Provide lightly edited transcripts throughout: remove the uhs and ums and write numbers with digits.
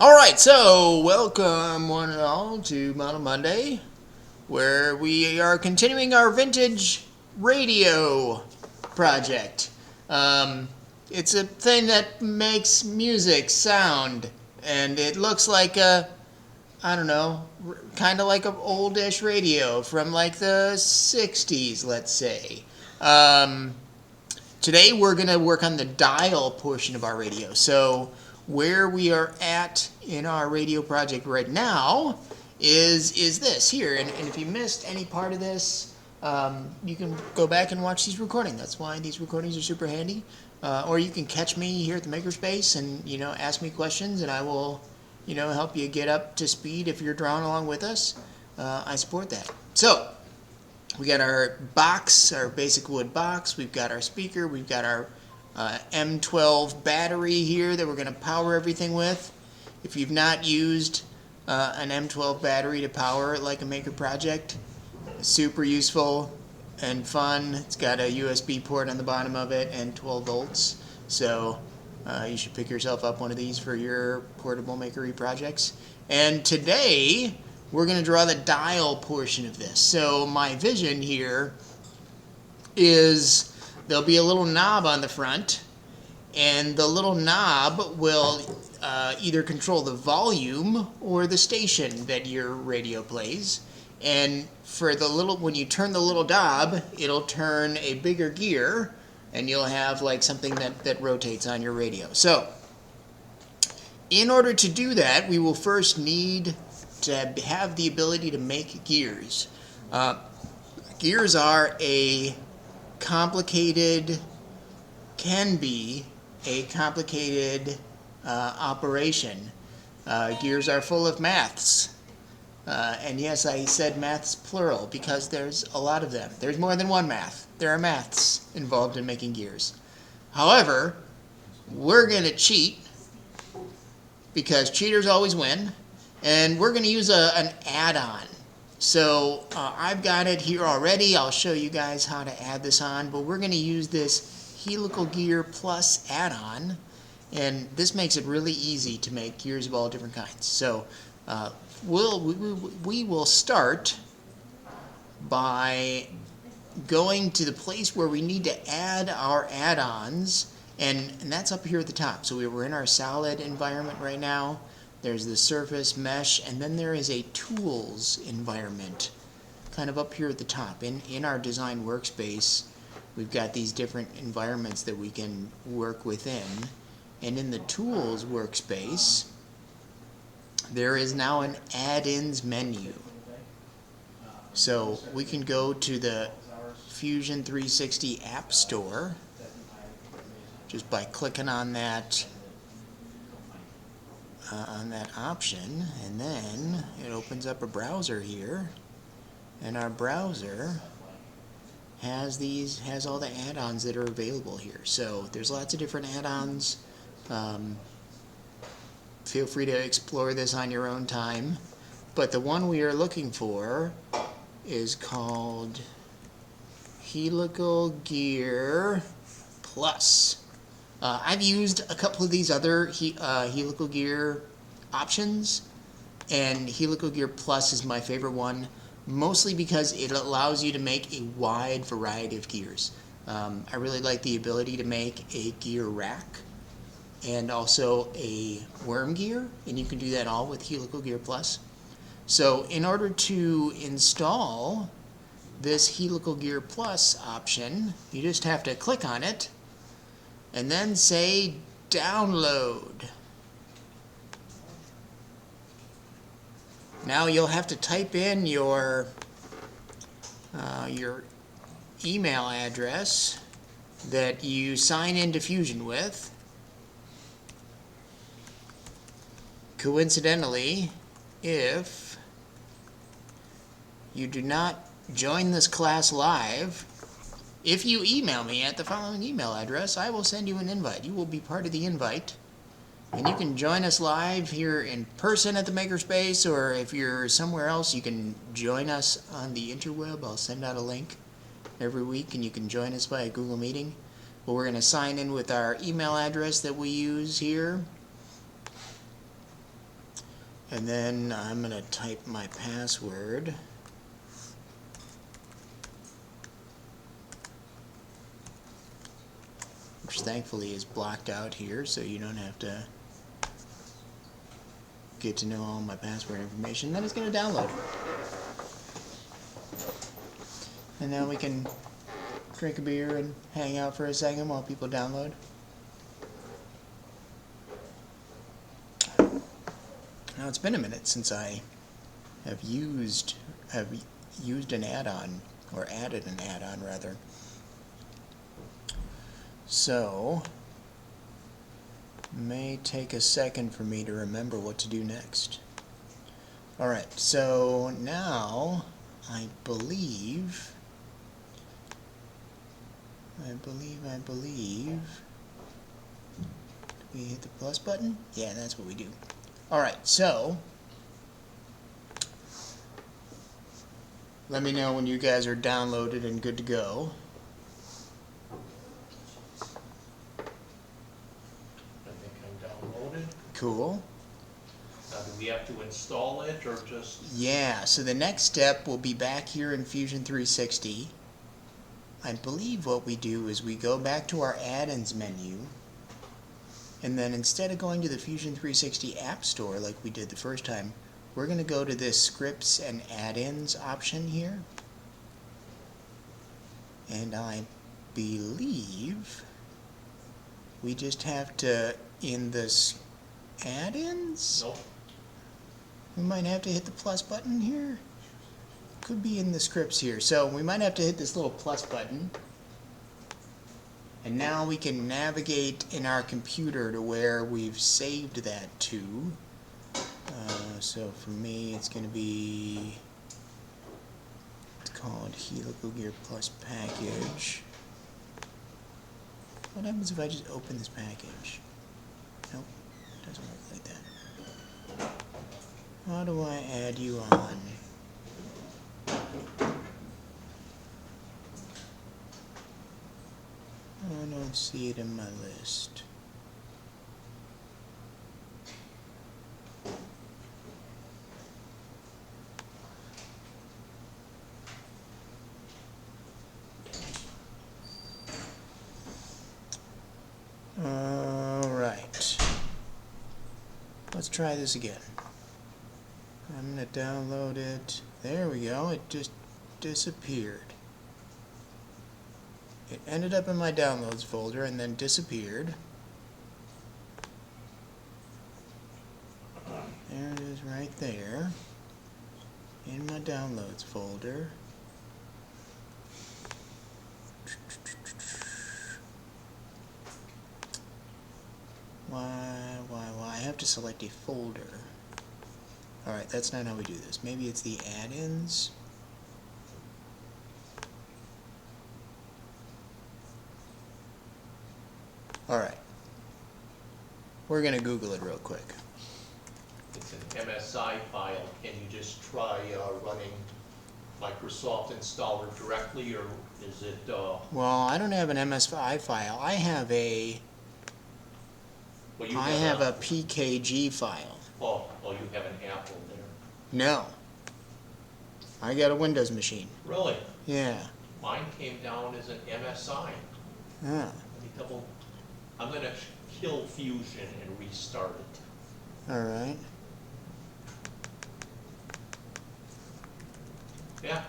Alright, so welcome one and all to Model Monday, where we are continuing our vintage radio project. It's a thing that makes music sound, and it looks like a, I don't know, kind of like an oldish radio from like the 60s, let's say. Today we're going to work on the dial portion of our radio. So where we are at in our radio project right now is this here. And if you missed any part of this, you can go back and watch these recordings. That's why these recordings are super handy. Or you can catch me here at the Makerspace and, ask me questions, and I will, help you get up to speed if you're drawing along with us. I support that. So we got our box, our basic wood box. We've got our speaker. We've got our M12 battery here that we're going to power everything with. If you've not used an M12 battery to power like a maker project, super useful and fun. It's got a USB port on the bottom of it and 12 volts. So you should pick yourself up one of these for your portable makery projects. And today we're going to draw the dial portion of this. So my vision here is there'll be a little knob on the front, and the little knob will either control the volume or the station that your radio plays. And for the when you turn the little knob, it'll turn a bigger gear, and you'll have like something that rotates on your radio. So in order to do that, we will first need to have the ability to make gears. Gears are can be a complicated operation. Gears are full of maths. And yes, I said maths plural because there's a lot of them. There's more than one math. There are maths involved in making gears. However, we're going to cheat because cheaters always win, and we're going to use an add-on. So I've got it here already. I'll show you guys how to add this on, but we're going to use this Helical Gear Plus add-on, and this makes it really easy to make gears of all different kinds. So we will start by going to the place where we need to add our add-ons, and that's up here at the top. So we're in our solid environment right now. There's the surface, mesh, and then there is a tools environment kind of up here at the top. In our design workspace, we've got these different environments that we can work within. And in the tools workspace, there is now an add-ins menu. So we can go to the Fusion 360 App Store just by clicking on that option, and then it opens up a browser here, and our browser has all the add-ons that are available here. So there's lots of different add-ons. Feel free to explore this on your own time, but the one we are looking for is called Helical Gear Plus. I've used a couple of these other Helical Gear options, and Helical Gear Plus is my favorite one, mostly because it allows you to make a wide variety of gears. I really like the ability to make a gear rack and also a worm gear, and you can do that all with Helical Gear Plus. So in order to install this Helical Gear Plus option, you just have to click on it and then say download. Now you'll have to type in your email address that you sign into Fusion with. Coincidentally, if you do not join this class live, if you email me at the following email address, I will send you an invite. You will be part of the invite, and you can join us live here in person at the Makerspace, or if you're somewhere else, you can join us on the interweb. I'll send out a link every week, and you can join us via Google Meeting. But we're going to sign in with our email address that we use here. And then I'm going to type my password. Which thankfully is blocked out here, so you don't have to get to know all my password information. Then it's going to download. And now we can drink a beer and hang out for a second while people download. Now it's been a minute since I have used an add-on, or added an add-on rather. So may take a second for me to remember what to do next. Alright, so now I believe do we hit the plus button? Yeah, that's what we do. Alright, so let me know when you guys are downloaded and good to go. I think I'm downloaded. Cool. Now, do we have to install it or just... Yeah, so the next step will be back here in Fusion 360. I believe what we do is we go back to our add-ins menu, and then instead of going to the Fusion 360 App Store like we did the first time, we're going to go to this Scripts and Add-ins option here. And I believe we just have to, in this add-ins? Nope. We might have to hit the plus button here. Could be in the scripts here. So we might have to hit this little plus button. And now we can navigate in our computer to where we've saved that to. So for me, it's going to be, it's called Helical Gear Plus Package. What happens if I just open this package? Nope, doesn't work like that. How do I add you on? I don't see it in my list. Alright. Let's try this again. I'm going to download it. There we go. It just disappeared. It ended up in my downloads folder and then disappeared. There it is right there. In my downloads folder. Why? I have to select a folder. Alright, that's not how we do this. Maybe it's the add-ins. Alright. We're going to Google it real quick. It's an MSI file. Can you just try running Microsoft installer directly, or is it... Well, I don't have an MSI file. I have a... Well, you I have a PKG file. Oh, you have an Apple there. No. I got a Windows machine. Really? Yeah. Mine came down as an MSI. Yeah. Let me double... I'm going to kill Fusion and restart it. Alright. Yeah.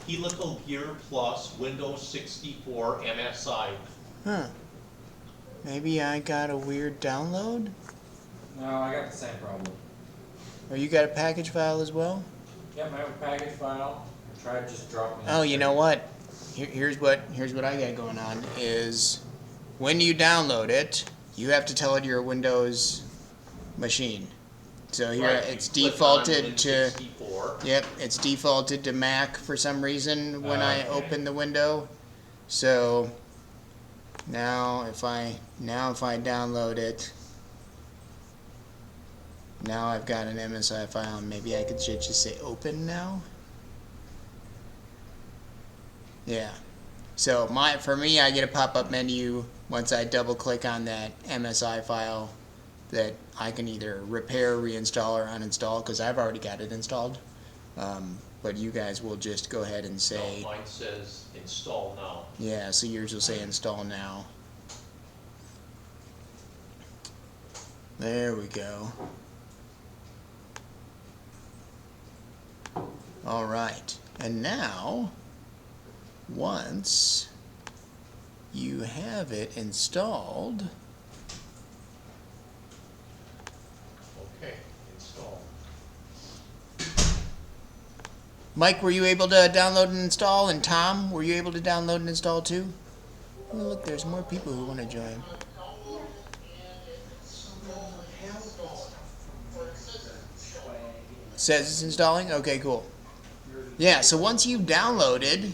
Helical Gear Plus Windows 64 MSI. Huh. Maybe I got a weird download? No, I got the same problem. Or you got a package file as well? Yep, I have a package file. I tried just dropping it. Oh, you know what? Here's what I got going on is when you download it, you have to tell it you're a Windows machine. So here Right, it's you click defaulted on to Win64. Yep, it's defaulted to Mac for some reason when I Okay. open the window. So now if I download it, now I've got an MSI file. Maybe I could just say open now. Yeah. So for me, I get a pop-up menu once I double-click on that MSI file that I can either repair, reinstall, or uninstall, because I've already got it installed. But you guys will just go ahead and say, No, mine says install now. yeah, so yours will say install now. There we go. All right, and now, once you have it installed, Okay, install. Mike, were you able to download and install? And Tom, were you able to download and install too? Oh, look, there's more people who want to join. Says it's installing? Okay, cool. Yeah, so once you've downloaded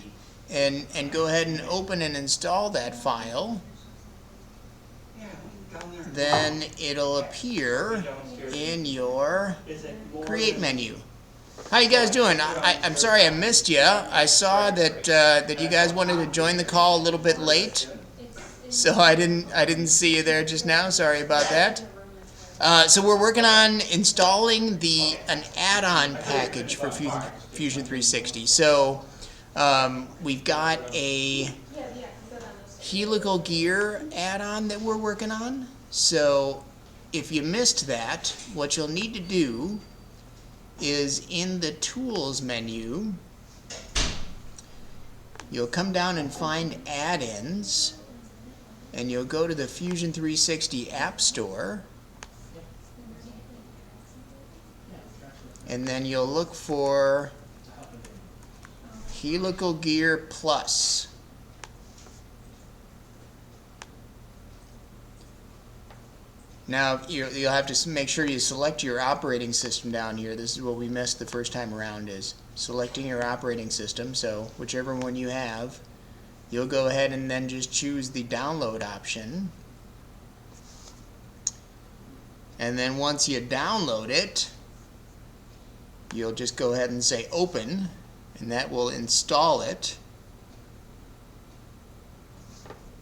and go ahead and open and install that file, then it'll appear in your Create menu. How you guys doing? I'm sorry I missed you. I saw that that you guys wanted to join the call a little bit late, so I didn't see you there just now. Sorry about that. So we're working on installing an add-on package for Fusion 360. So we've got a Helical Gear add-on that we're working on. So if you missed that, what you'll need to do is in the Tools menu, you'll come down and find Add-ins, and you'll go to the Fusion 360 App Store, and then you'll look for Helical Gear Plus. Now, you'll have to make sure you select your operating system down here. This is what we missed the first time around, is selecting your operating system. So whichever one you have, you'll go ahead and then just choose the download option. And then once you download it, you'll just go ahead and say open, and that will install it.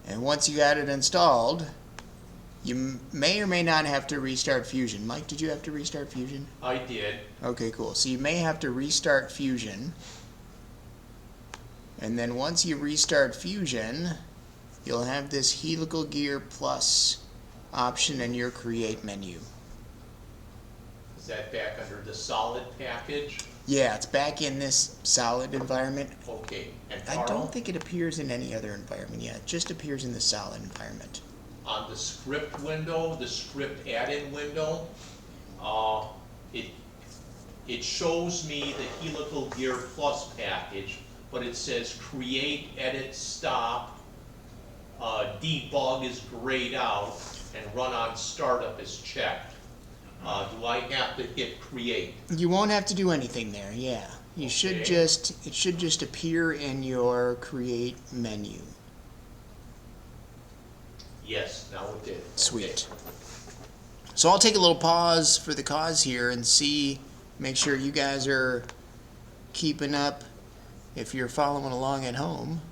And once you got it installed, you may or may not have to restart Fusion. Mike, did you have to restart Fusion? I did. Okay, cool. So you may have to restart Fusion. And then once you restart Fusion, you'll have this Helical Gear Plus option in your Create menu. Is that back under the solid package? Yeah, it's back in this solid environment. Okay. And I Carl, don't think it appears in any other environment yet. It just appears in the solid environment. on the script window, the script add-in window, it shows me the Helical Gear Plus package, but it says create, edit, stop, debug is grayed out, and run on startup is checked. Do I have to hit create? You won't have to do anything there, yeah. You should Okay. it should just appear in your Create menu. Yes, now it did. Sweet. So I'll take a little pause for the cause here and make sure you guys are keeping up if you're following along at home.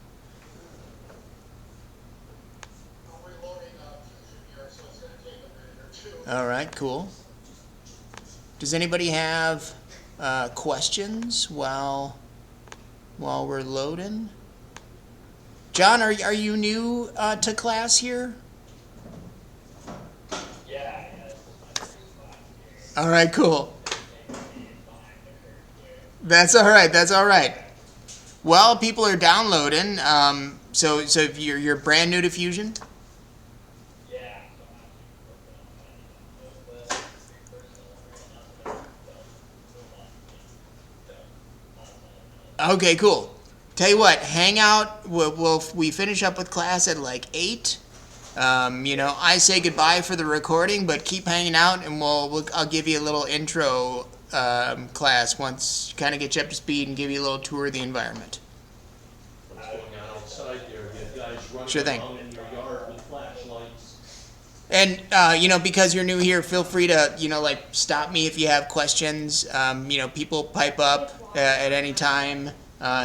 All right, cool. Does anybody have questions while we're loading? John, are you new to class here? Yeah. All right, cool. That's all right. That's all right. Well, people are downloading. So if you're brand new to Fusion. Okay, cool. Tell you what, hang out. We finish up with class at like 8. I say goodbye for the recording, but keep hanging out, and I'll give you a little intro class once, kind of get you up to speed and give you a little tour of the environment. What's going on outside there? You guys running Sure thing. around in your yard with flashlights? And because you're new here, feel free to stop me if you have questions. People pipe up at any time.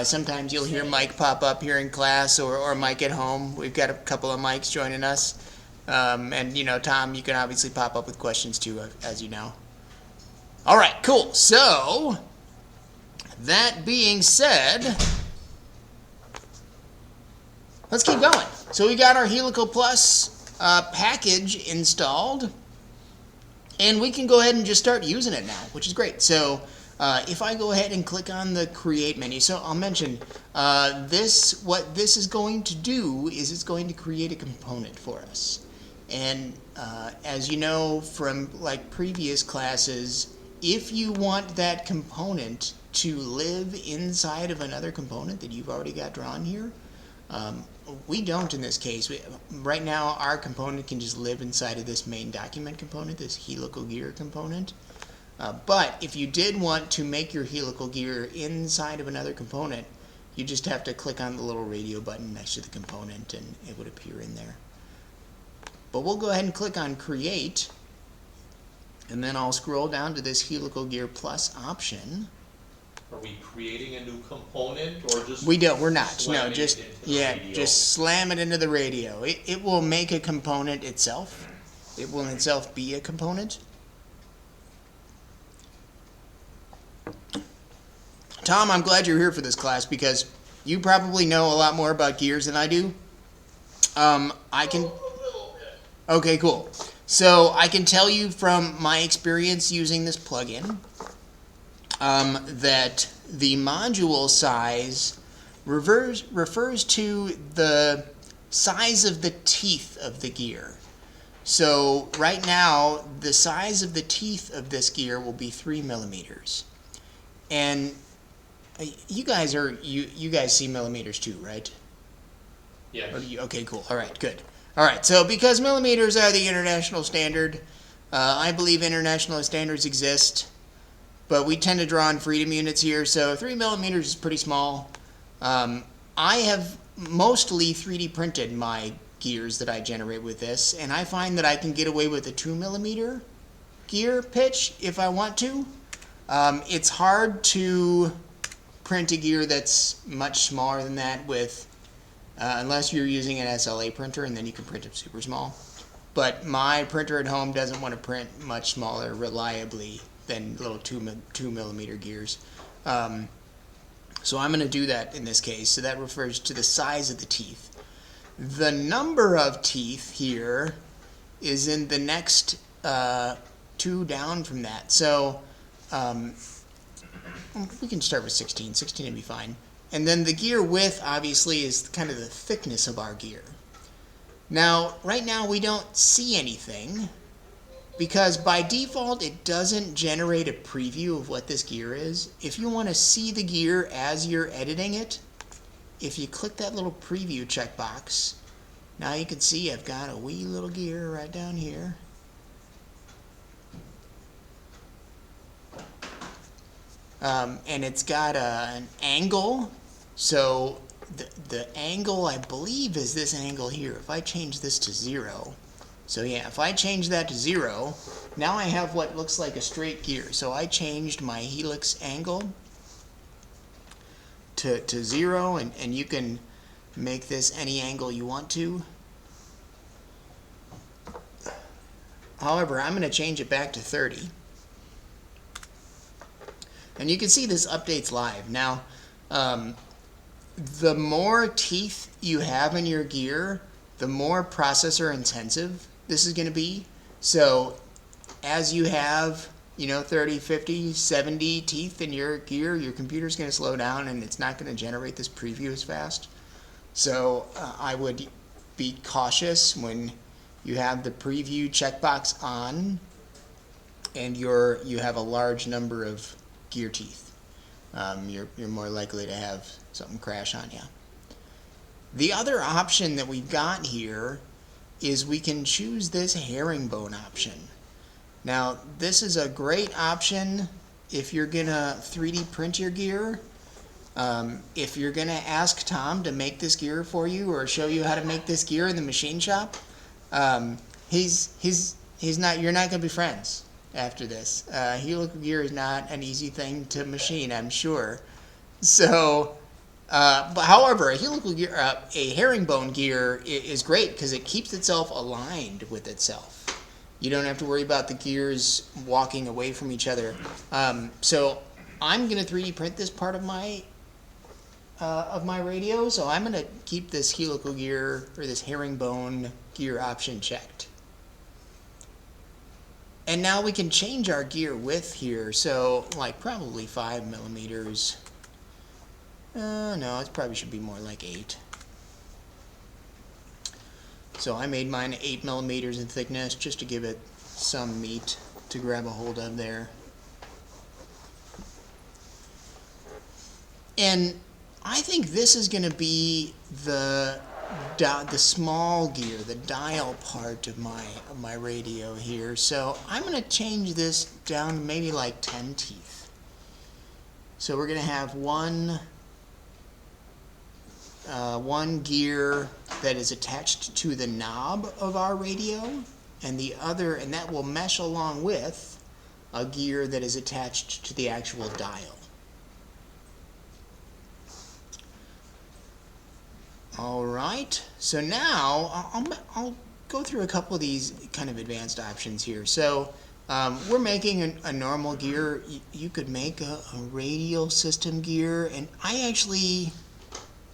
Sometimes you'll hear Mike pop up here in class, or Mike at home. We've got a couple of Mikes joining us. And, Tom, you can obviously pop up with questions too, as you know. All right, cool. So, that being said, let's keep going. So we got our Helical Plus package installed, and we can go ahead and just start using it now, which is great. So if I go ahead and click on the Create menu, so I'll mention what this is going to do is it's going to create a component for us. And as you know from like previous classes, if you want that component to live inside of another component that you've already got drawn here, we don't in this case. Right now, our component can just live inside of this main document component, this helical gear component. But if you did want to make your helical gear inside of another component, you just have to click on the little radio button next to the component and it would appear in there. But we'll go ahead and click on Create, and then I'll scroll down to this Helical Gear Plus option. Are we creating a new component, or just We're not. No, slamming it just into the radio? just slam it into the radio. It will make a component itself. It will itself be a component. Tom, I'm glad you're here for this class because you probably know a lot more about gears than I do. I can. Okay, cool. So I can tell you from my experience using this plugin that the module size refers to the size of the teeth of the gear. So right now, the size of the teeth of this gear will be 3 millimeters. And you guys see millimeters too, right? Yes. Okay, cool. All right, good. All right, so because millimeters are the international standard, I believe international standards exist, but we tend to draw on freedom units here, so 3 millimeters is pretty small. I have mostly 3D printed my gears that I generate with this, and I find that I can get away with a 2 millimeter gear pitch if I want to. It's hard to print a gear that's much smaller than that with unless you're using an SLA printer, and then you can print it super small. But my printer at home doesn't want to print much smaller reliably than little 2 millimeter gears. So I'm going to do that in this case. So that refers to the size of the teeth. The number of teeth here is in the next 2 down from that. So we can start with 16. 16 would be fine. And then the gear width, obviously, is kind of the thickness of our gear. Now, right now, we don't see anything because by default, it doesn't generate a preview of what this gear is. If you want to see the gear as you're editing it, if you click that little preview checkbox, now you can see I've got a wee little gear right down here. And it's got an angle. So the angle, I believe, is this angle here. If I change this to 0, so yeah, if I change that to 0, now I have what looks like a straight gear. So I changed my helix angle to 0, and you can make this any angle you want to. However, I'm going to change it back to 30. And you can see this updates live. Now, the more teeth you have in your gear, the more processor intensive this is going to be. So as you have, 30, 50, 70 teeth in your gear, your computer's going to slow down and it's not going to generate this preview as fast. So I would be cautious when you have the preview checkbox on and you have a large number of gear teeth. You're more likely to have something crash on you. The other option that we've got here is we can choose this herringbone option. Now, this is a great option if you're gonna 3D print your gear. If you're gonna ask Tom to make this gear for you or show you how to make this gear in the machine shop, you're not gonna be friends after this. Helical gear is not an easy thing to machine, I'm sure. So But however, a helical gear, a herringbone gear is great because it keeps itself aligned with itself. You don't have to worry about the gears walking away from each other. So I'm going to 3D print this part of my radio. So I'm going to keep this helical gear or this herringbone gear option checked. And now we can change our gear width here. So like probably 5 millimeters. No, it probably should be more like 8. So I made mine 8 millimeters in thickness just to give it some meat to grab a hold of there. And I think this is going to be the small gear, the dial part of my radio here. So I'm going to change this down to maybe like 10 teeth. So we're going to have one gear that is attached to the knob of our radio, and the other, and that will mesh along with a gear that is attached to the actual dial. All right, so now I'll go through a couple of these kind of advanced options here. So we're making a normal gear. You could make a radial system gear, and I actually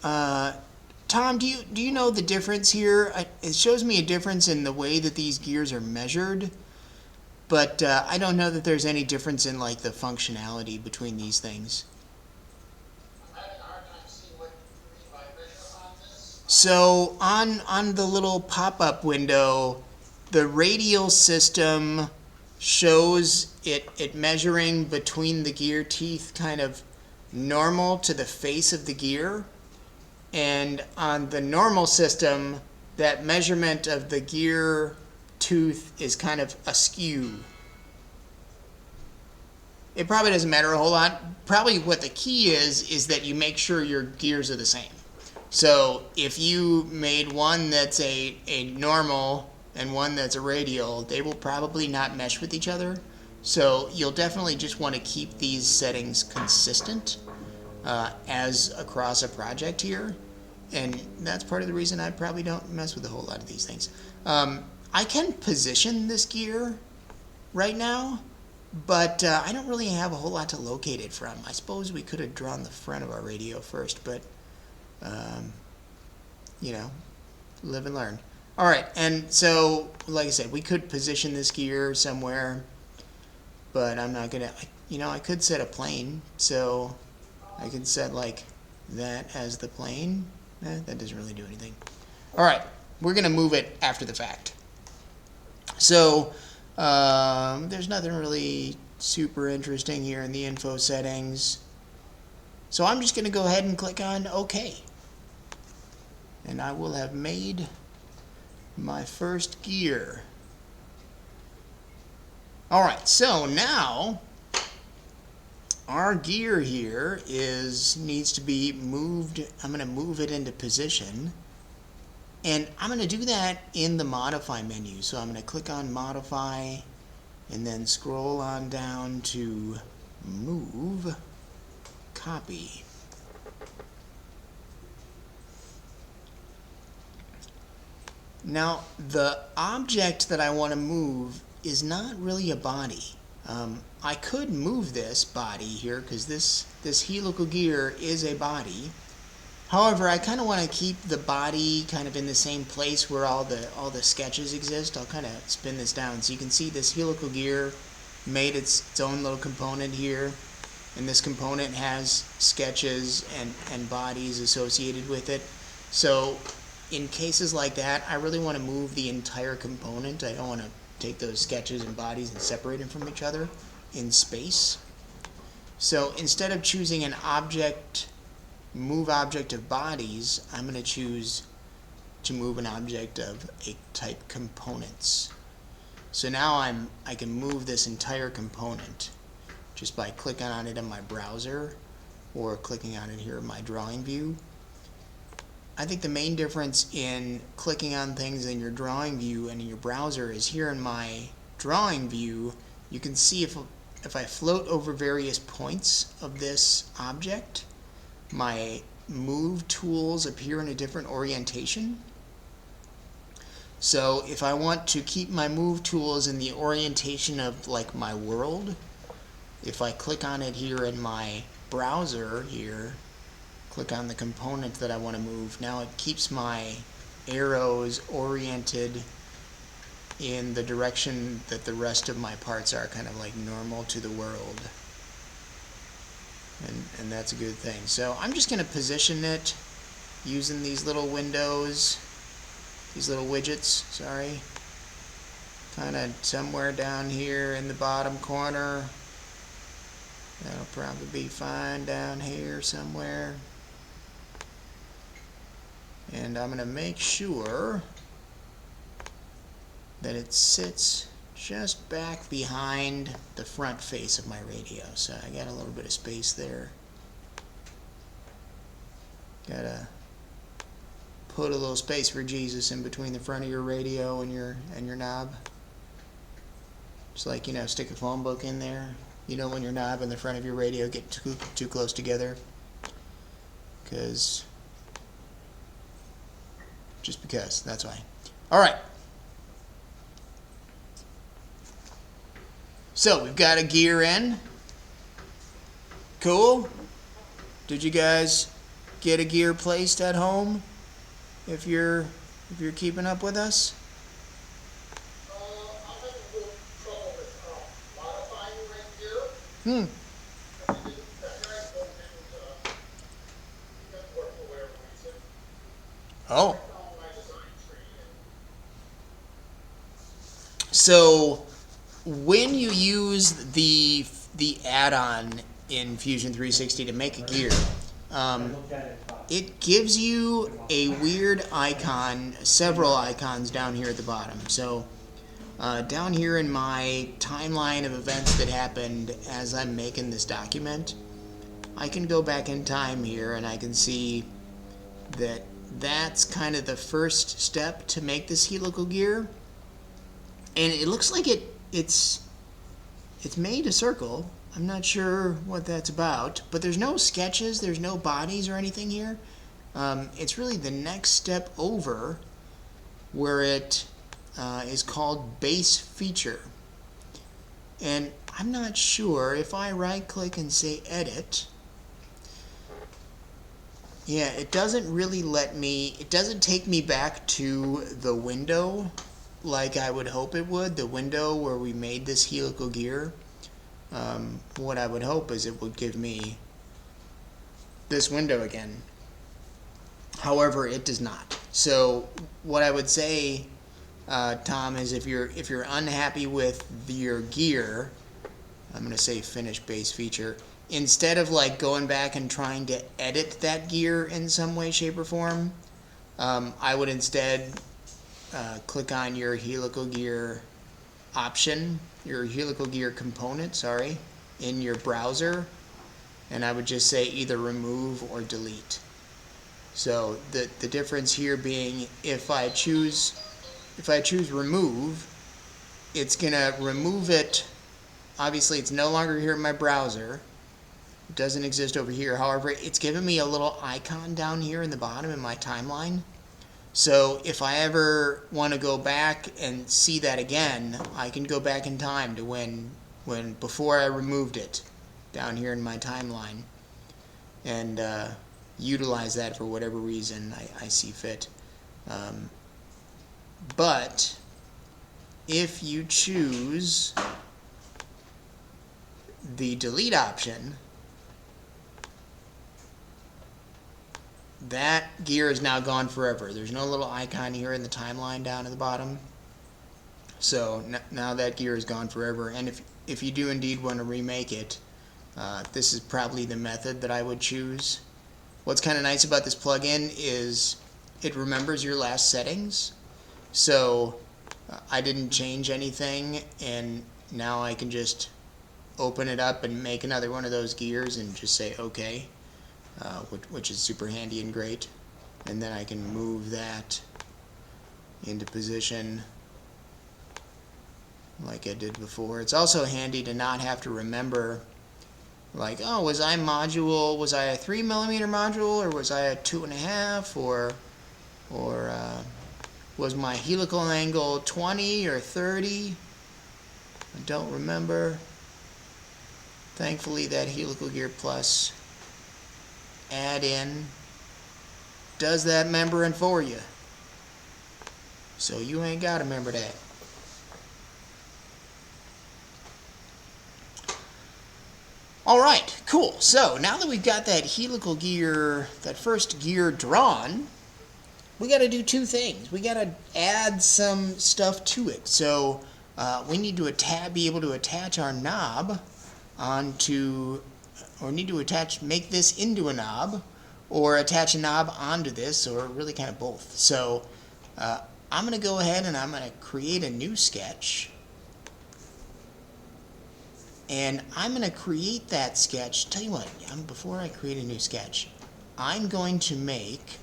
Tom, do you know the difference here? It shows me a difference in the way that these gears are measured, but I don't know that there's any difference in like the functionality between these things. I'm having a hard time seeing what you mean by measure on this. So on the little pop-up window, the radial system shows it measuring between the gear teeth kind of normal to the face of the gear. And on the normal system, that measurement of the gear tooth is kind of askew. It probably doesn't matter a whole lot. Probably what the key is that you make sure your gears are the same. So if you made one that's a normal and one that's a radial, they will probably not mesh with each other. So you'll definitely just want to keep these settings consistent as across a project here, and that's part of the reason I probably don't mess with a whole lot of these things. I can position this gear right now, but I don't really have a whole lot to locate it from. I suppose we could have drawn the front of our radio first, but you know, live and learn. All right, and so like I said, we could position this gear somewhere, but I'm not gonna, I could set a plane, so I could set like that as the plane. That doesn't really do anything. All right, we're gonna move it after the fact. So there's nothing really super interesting here in the info settings. So I'm just gonna go ahead and click on OK. And I will have made my first gear. All right, so now our gear here needs to be moved. I'm going to move it into position, and I'm going to do that in the modify menu. So I'm going to click on modify and then scroll on down to move, copy. Now the object that I want to move is not really a body. I could move this body here because this helical gear is a body. However, I kind of want to keep the body kind of in the same place where all the sketches exist. I'll kind of spin this down so you can see this helical gear made its own little component here, and this component has sketches and bodies associated with it. So in cases like that, I really want to move the entire component. I don't want to take those sketches and bodies and separate them from each other in space. So instead of choosing an object, move object of bodies, I'm going to choose to move an object of a type components. So now I can move this entire component just by clicking on it in my browser or clicking on it here in my drawing view. I think the main difference in clicking on things in your drawing view and in your browser is here in my drawing view, you can see if I float over various points of this object, my move tools appear in a different orientation. So if I want to keep my move tools in the orientation of like my world, if I click on it here in my browser here, click on the component that I want to move, now it keeps my arrows oriented in the direction that the rest of my parts are, kind of like normal to the world. And that's a good thing. So I'm just going to position it using these little windows, these little widgets, sorry, kind of somewhere down here in the bottom corner. That'll probably be fine down here somewhere. And I'm going to make sure that it sits just back behind the front face of my radio. So I got a little bit of space there. Gotta put a little space for Jesus in between the front of your radio and your knob. Just like, you know, stick a phone book in there. You know, when your knob and the front of your radio get too close together. Just because, that's why. Alright. So, we've got a gear in. Cool. Did you guys get a gear placed at home? If you're keeping up with us? I'm having a little trouble with modifying right here. That guy didn't work for whatever reason. Oh. On my design tree. So when you use the add-on in Fusion 360 to make a gear, it gives you a weird icon, several icons down here at the bottom. So down here in my timeline of events that happened as I'm making this document, I can go back in time here and I can see that that's kind of the first step to make this helical gear. And it looks like it's made a circle. I'm not sure what that's about, but there's no sketches, there's no bodies or anything here. It's really the next step over where it is called base feature. And I'm not sure if I right click and say edit. Yeah, it doesn't really let me, it doesn't take me back to the window like I would hope it would, the window where we made this helical gear. What I would hope is it would give me this window again. However, it does not. So what I would say, Tom, is if you're unhappy with your gear, I'm going to say finish base feature. Instead of like going back and trying to edit that gear in some way, shape, or form, I would instead click on your helical gear option, your helical gear component, sorry, in your browser, and I would just say either remove or delete. So the difference here being if I choose remove, it's gonna remove it. Obviously it's no longer here in my browser. It doesn't exist over here. However, it's giving me a little icon down here in the bottom in my timeline. So if I ever want to go back and see that again, I can go back in time to when before I removed it down here in my timeline and utilize that for whatever reason I see fit. But if you choose the delete option, that gear is now gone forever. There's no little icon here in the timeline down at the bottom. So now that gear is gone forever. And if you do indeed want to remake it, this is probably the method that I would choose. What's kind of nice about this plugin is it remembers your last settings. So I didn't change anything, and now I can just open it up and make another one of those gears and just say OK. Which is super handy and great. And then I can move that into position like I did before. It's also handy to not have to remember like, oh, was I a 3mm module, or was I a 2.5, or was my helical angle 20 or 30? I don't remember. Thankfully, that Helical Gear Plus add-in does that membering for you. So you ain't got to remember that. Alright, cool. So now that we've got that helical gear, that first gear drawn, we got to do two things. We got to add some stuff to it. So we need to be able to attach our knob onto, or need to make this into a knob, or attach a knob onto this, or really kind of both. So I'm going to go ahead and I'm going to create a new sketch. And I'm going to create that sketch. Tell you what, before I create a new sketch, I'm going to make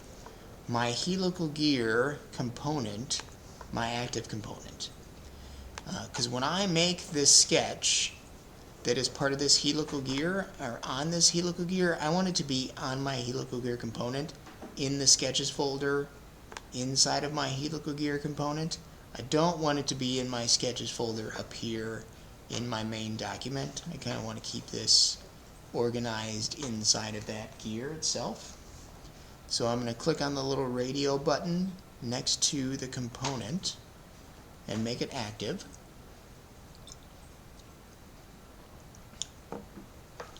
my helical gear component my active component. Because when I make this sketch that is part of this helical gear, or on this helical gear, I want it to be on my helical gear component in the sketches folder inside of my helical gear component. I don't want it to be in my sketches folder up here in my main document. I kind of want to keep this organized inside of that gear itself. So I'm going to click on the little radio button next to the component and make it active.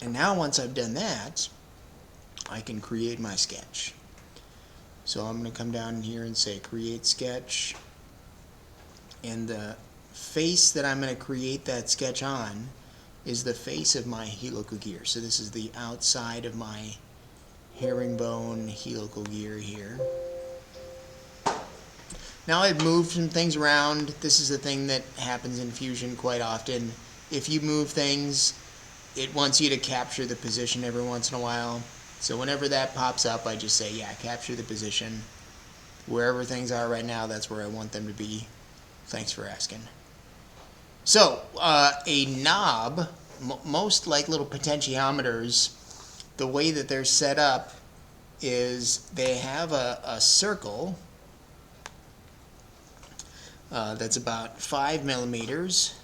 And now once I've done that, I can create my sketch. So I'm going to come down here and say create sketch, and the face that I'm going to create that sketch on is the face of my helical gear. So this is the outside of my herringbone helical gear here. Now I've moved some things around. This is a thing that happens in Fusion quite often. If you move things, it wants you to capture the position every once in a while. So whenever that pops up, I just say, yeah, capture the position. Wherever things are right now, that's where I want them to be. Thanks for asking. So, a knob, most like little potentiometers, the way that they're set up is they have a circle that's about 5mm.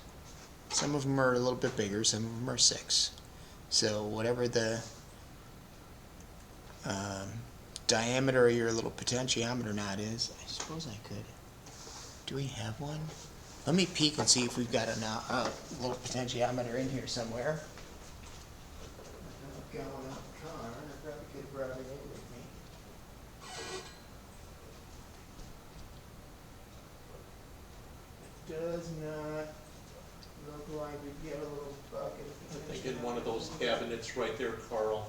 Some of them are a little bit bigger, some of them are 6. So whatever the diameter of your little potentiometer knot is, I suppose I could. Do we have one? Let me peek and see if we've got a little potentiometer in here somewhere. I'm going up the car, and I probably could have brought it in with me. It does not look like we get a little bucket. I think in one of those cabinets right there, Carl.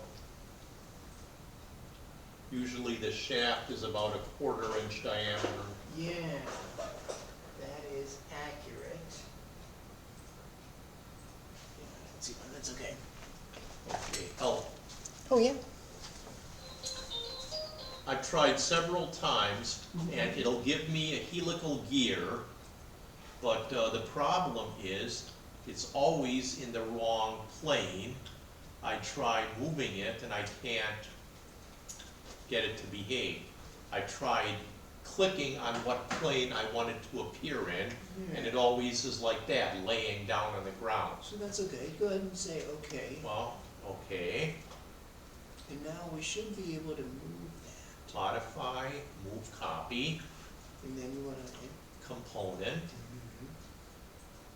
Usually the shaft is about a 1/4 inch diameter. Yeah, that is accurate. Yeah, let's see, that's okay. Okay. Oh, Oh yeah. I've tried several times, and it'll give me a helical gear, but the problem is it's always in the wrong plane. I tried moving it, and I can't get it to behave. I tried clicking on what plane I want it to appear in, and it always is like that, laying down on the ground. So that's okay. Go ahead and say okay. Well, okay. And now we should be able to move that. Modify, move copy, And then you want to component.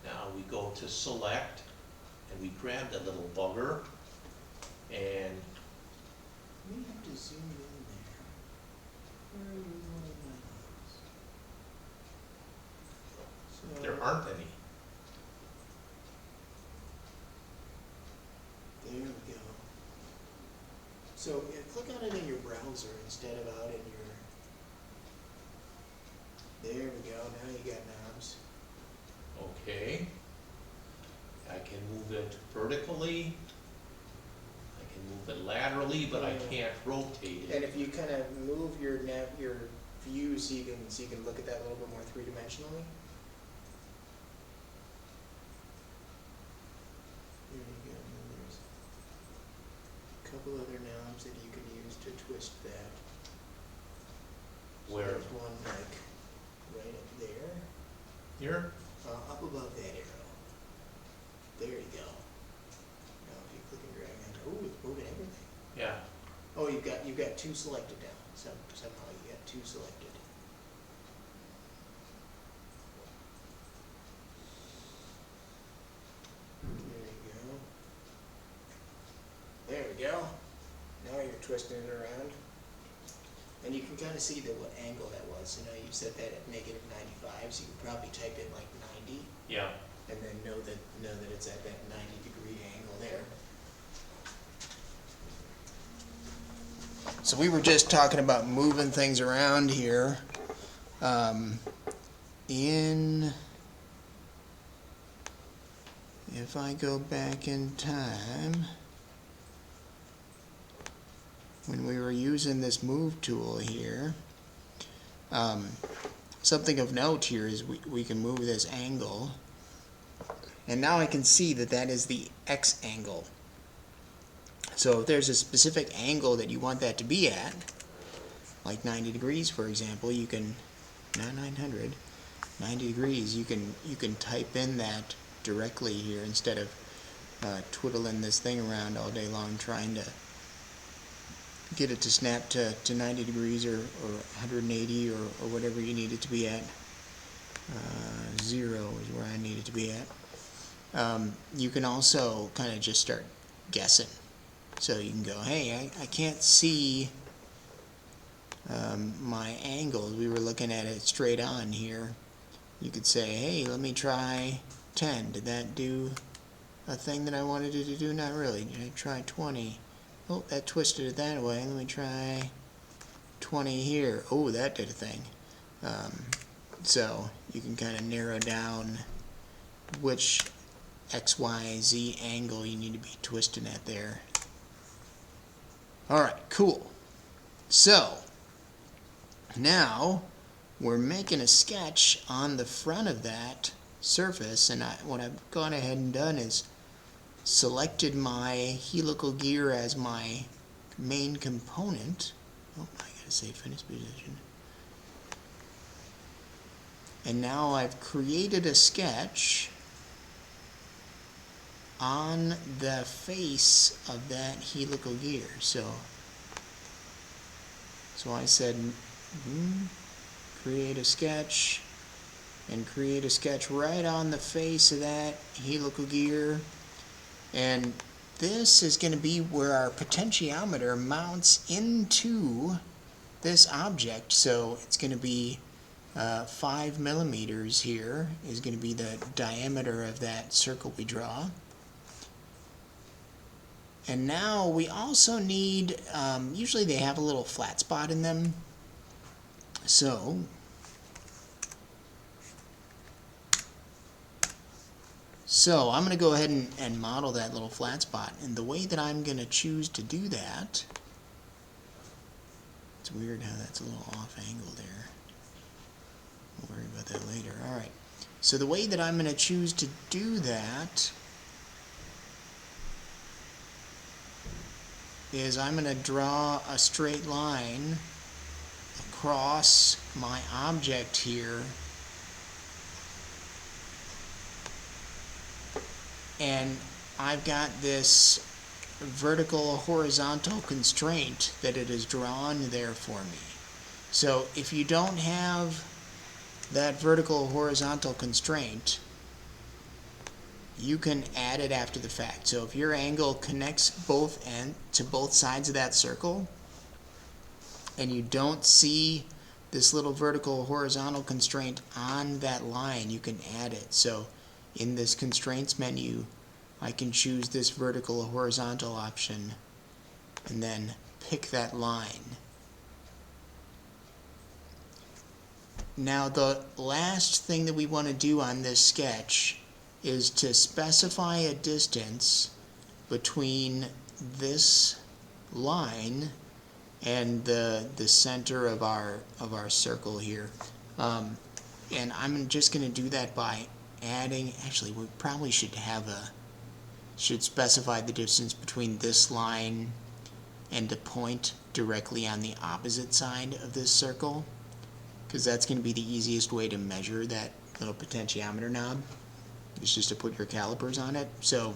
Now we go to select, and we grab the little bugger, and we have to zoom in there. Where are you going with my mouse? So there aren't any. there we go. So yeah, click on it in your browser instead of out in your. There we go. Now you got knobs. Okay. I can move it vertically. I can move it laterally, but I can't rotate And it. if you kind of move your view so you can look at that a little bit more three-dimensionally. There you go. couple other knobs that you can use to twist that. So Where? there's one like right up there, Here? up above that arrow. There you go. Now if you click and drag on, oh, it's moving everything. Yeah. Oh, you've got two selected now. Somehow you got two selected. There you go. There we go. Now you're twisting it around. And you can kind of see what angle that was. So now you set that at -95, so you can probably type in like 90, Yeah. and then know that it's at that 90-degree angle there. So we were just talking about moving things around here. If I go back in time, when we were using this move tool here, something of note here is we can move this angle, and now I can see that is the X angle. So if there's a specific angle that you want that to be at, like 90 degrees for example, you can, not 900, 90 degrees, you can type in that directly here instead of twiddling this thing around all day long trying to get it to snap to 90 degrees or 180 or whatever you need it to be at. 0 is where I need it to be at. You can also kind of just start guessing. So you can go, hey, I can't see my angles. We were looking at it straight on here. You could say, hey, let me try 10. Did that do a thing that I wanted it to do? Not really. Did I try 20? Oh, that twisted it that way. Let me try 20 here. Oh, that did a thing. So you can kind of narrow down which X, Y, Z angle you need to be twisting at there. Alright, cool. So, now we're making a sketch on the front of that surface, and what I've gone ahead and done is selected my helical gear as my main component. Oh, I gotta say finish position. And now I've created a sketch on the face of that helical gear. So I said create a sketch, and create a sketch right on the face of that helical gear, and this is going to be where our potentiometer mounts into this object. So it's going to be 5 millimeters here is going to be the diameter of that circle we draw. And now we also need, usually they have a little flat spot in them. So I'm going to go ahead and model that little flat spot. And the way that I'm going to choose to do that, it's weird how that's a little off angle there. We'll worry about that later. Alright, so the way that I'm going to choose to do that is I'm going to draw a straight line across my object here, and I've got this vertical horizontal constraint that it is drawn there for me. So if you don't have that vertical horizontal constraint, you can add it after the fact. So if your angle connects to both sides of that circle, and you don't see this little vertical horizontal constraint on that line, you can add it. So in this constraints menu, I can choose this vertical horizontal option and then pick that line. Now the last thing that we want to do on this sketch is to specify a distance between this line and the center of our circle here. And I'm just going to do that by adding, actually we probably should specify the distance between this line and to point directly on the opposite side of this circle, because that's going to be the easiest way to measure that little potentiometer knob, is just to put your calipers on it. So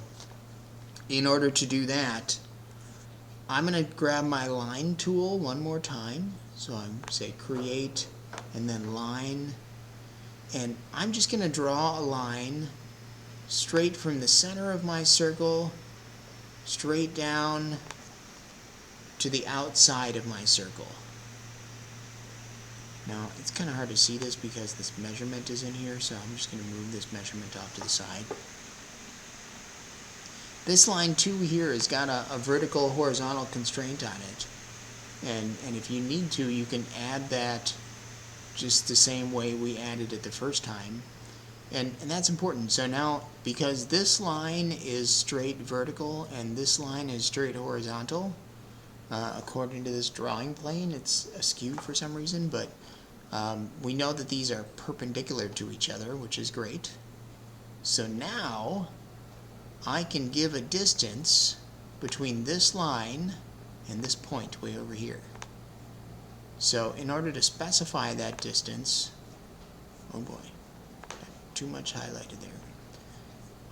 in order to do that, I'm going to grab my line tool one more time. So I'm say create and then line, and I'm just going to draw a line straight from the center of my circle straight down to the outside of my circle. Now it's kind of hard to see this because this measurement is in here, so I'm just going to move this measurement off to the side. This line 2 here has got a vertical horizontal constraint on it, and if you need to, you can add that just the same way we added it the first time, and that's important. So now, because this line is straight vertical and this line is straight horizontal, according to this drawing plane, it's askew for some reason, but we know that these are perpendicular to each other, which is great. So now I can give a distance between this line and this point way over here. So in order to specify that distance, oh boy, too much highlighted there.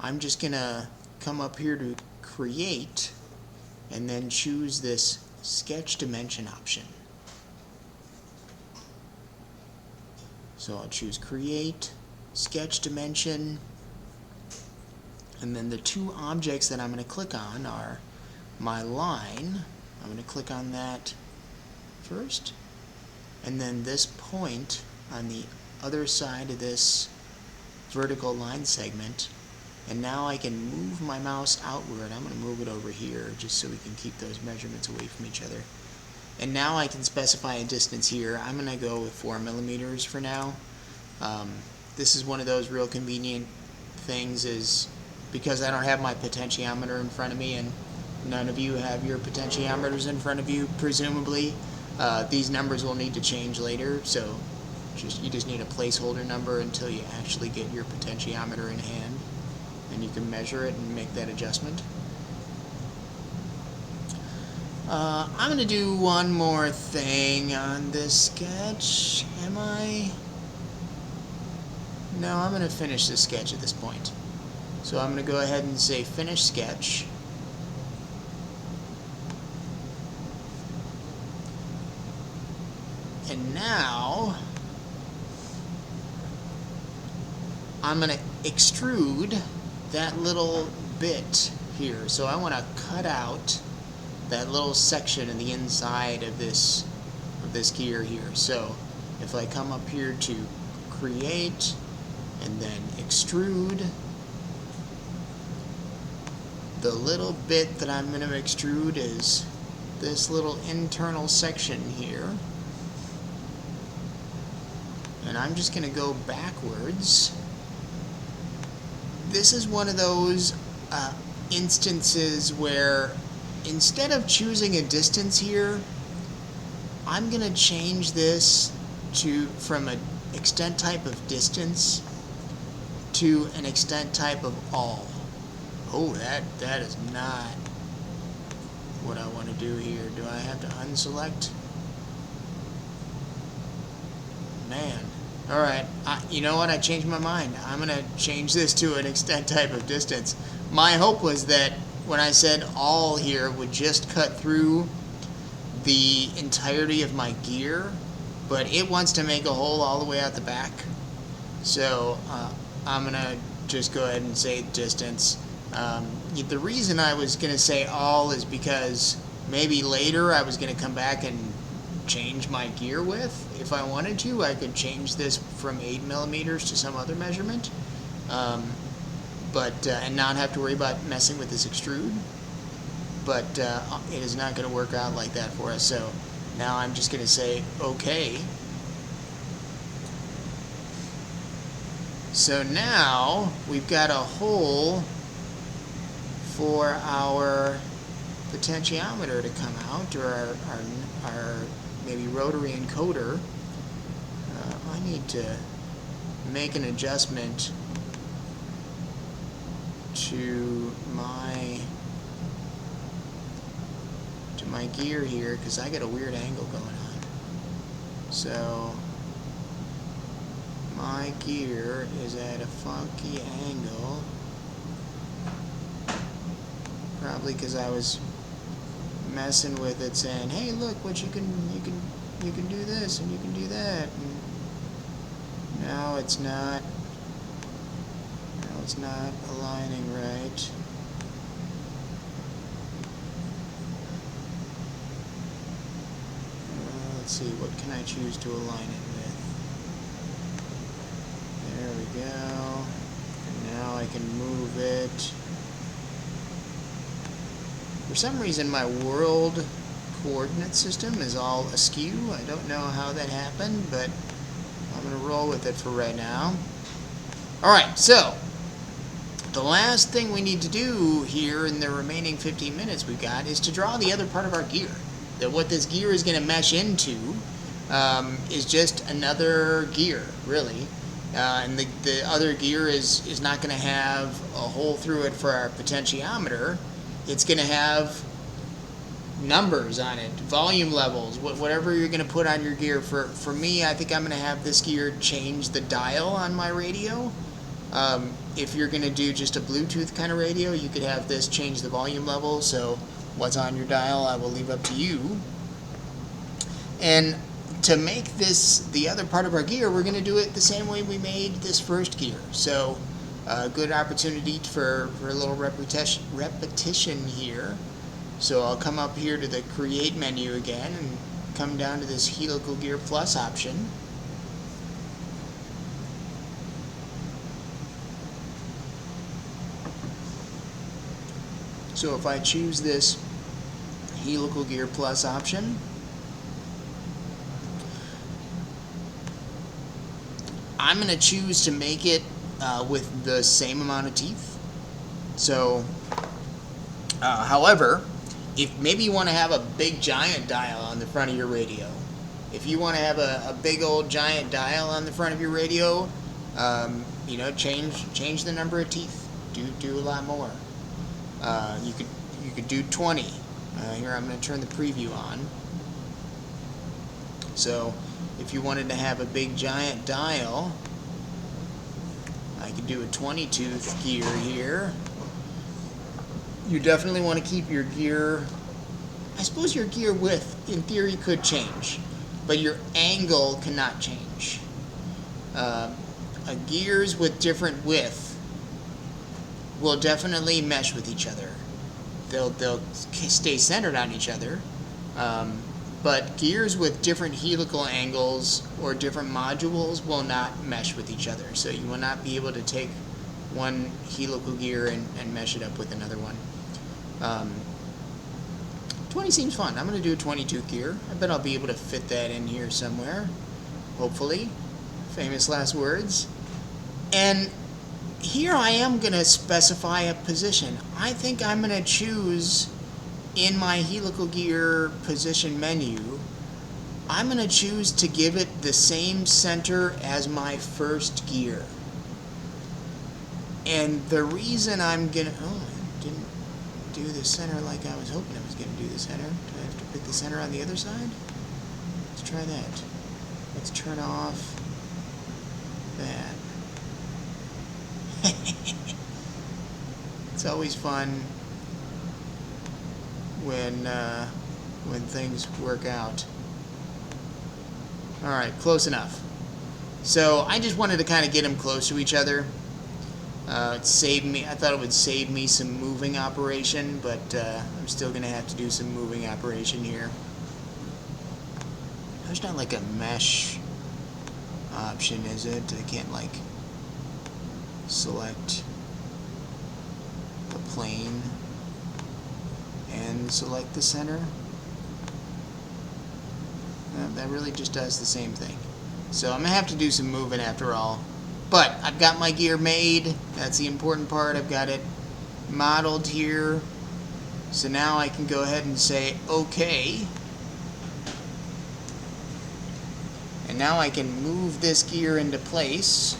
I'm just gonna come up here to create and then choose this sketch dimension option. So I'll choose create, sketch dimension, and then the two objects that I'm going to click on are my line. I'm going to click on that first, and then this point on the other side of this vertical line segment. And now I can move my mouse outward. I'm going to move it over here just so we can keep those measurements away from each other. And now I can specify a distance here. I'm going to go with 4 millimeters for now. This is one of those real convenient things, is because I don't have my potentiometer in front of me, and none of you have your potentiometers in front of you, presumably. These numbers will need to change later, so you just need a placeholder number until you actually get your potentiometer in hand, and you can measure it and make that adjustment. I'm going to do one more thing on this sketch. Am I? No, I'm going to finish this sketch at this point. So I'm going to go ahead and say finish sketch. And now I'm going to extrude that little bit here. So I want to cut out that little section in the inside of this gear here. So if I come up here to create and then extrude, the little bit that I'm going to extrude is this little internal section here. And I'm just going to go backwards. This is one of those instances where instead of choosing a distance here, I'm going to change this from an extent type of distance to an extent type of all. Oh, that is not what I want to do here. Do I have to unselect? Man. Alright, you know what? I changed my mind. I'm going to change this to an extent type of distance. My hope was that when I said all here would just cut through the entirety of my gear, but it wants to make a hole all the way out the back. So I'm going to just go ahead and say distance. The reason I was going to say all is because maybe later I was going to come back and change my gear width. If I wanted to, I could change this from 8 millimeters to some other measurement, and not have to worry about messing with this extrude. But it is not going to work out like that for us. So now I'm just going to say OK. So now we've got a hole for our potentiometer to come out, or our maybe rotary encoder. I need to make an adjustment to my gear here because I got a weird angle going on. So my gear is at a funky angle, probably because I was messing with it, saying, "Hey, look, what you can do this and you can do that." And now it's not. Now it's not aligning right. Let's see, what can I choose to align it with? There we go. And now I can move it. For some reason, my world coordinate system is all askew. I don't know how that happened, but I'm going to roll with it for right now. Alright, so the last thing we need to do here in the remaining 15 minutes we've got is to draw the other part of our gear. That what this gear is going to mesh into is just another gear, really. And the other gear is not going to have a hole through it for our potentiometer. It's going to have numbers on it, volume levels, whatever you're going to put on your gear. For me, I think I'm going to have this gear change the dial on my radio. If you're going to do just a Bluetooth kind of radio, you could have this change the volume level. So what's on your dial, I will leave up to you. And to make this the other part of our gear, we're going to do it the same way we made this first gear. So a good opportunity for a little repetition here. So I'll come up here to the Create menu again and come down to this Helical Gear Plus option. So if I choose this Helical Gear Plus option, I'm going to choose to make it with the same amount of teeth. So, however, if maybe you want to have a big giant dial on the front of your radio, if you want to have a big old giant dial on the front of your radio, you know, change the number of teeth. Do a lot more. You could do 20. Here I'm going to turn the preview on. So if you wanted to have a big giant dial, I could do a 20-tooth gear here. You definitely want to keep your gear. I suppose your gear width, in theory, could change, but your angle cannot change. Gears with different width will definitely mesh with each other. They'll stay centered on each other, but gears with different helical angles or different modules will not mesh with each other. So you will not be able to take one helical gear and mesh it up with another one. 20 seems fun. I'm going to do a 22 gear. I bet I'll be able to fit that in here somewhere, hopefully. Famous last words. And here I am going to specify a position. I think I'm going to choose in my helical gear position menu, I'm going to choose to give it the same center as my first gear. And the reason I'm going to, oh, I didn't do the center like I was hoping I was going to do the center. Do I have to pick the center on the other side? Let's try that. Let's turn off that. It's always fun when things work out. Alright, close enough. So I just wanted to kind of get them close to each other. It saved me. I thought it would save me some moving operation, but I'm still going to have to do some moving operation here. There's not like a mesh option, is it? I can't like select the plane and select the center. That really just does the same thing. So I'm going to have to do some moving after all. But I've got my gear made. That's the important part. I've got it modeled here. So now I can go ahead and say OK. And now I can move this gear into place